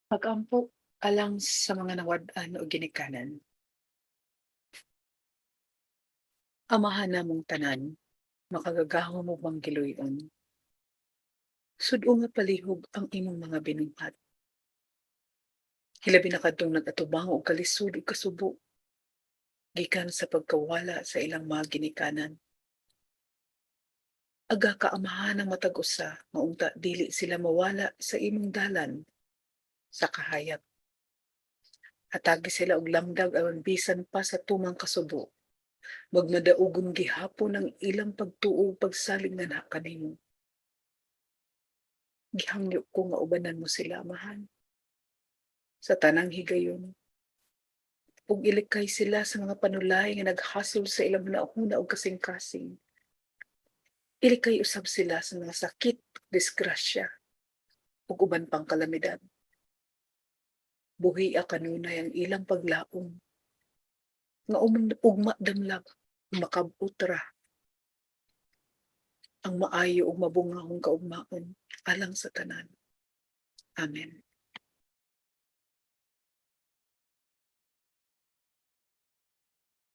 Pag-ampo alang sa mga nawad-an o ginikanan. Amahan namong tanan, makagagahom mo bang giloy-on. Sud-o nga palihog ang imong mga binuhat. Hilabi na kadtong nag-atubang og kalisod ug kasubo, gikan sa pagkawala sa ilang mga ginikanan. Aga ka amahan ang matag usa, maunta dili sila mawala sa imong dalan sa kahayag. Hatagi sila og lamdag aron bisan pa sa tumang kasubo. Magmadaugon gihapon ang ilang pagtuo ug pagsalig nganha kanimo. Gihangyo ko nga ubanan mo sila, amahan, sa tanang higayon, ug ilikay sila sa mga panulay nga naghasol sa ilang hunahuna ug kasing-kasing. Ilikay usab sila sa mga sakit, disgrasya, ug uban pang kalamidad. Buhia kanunay ang ilang paglaom, nga ugma damlag, makab-ot ra ang maayo ug mabungahong kaugmaon alang sa tanan. Amen.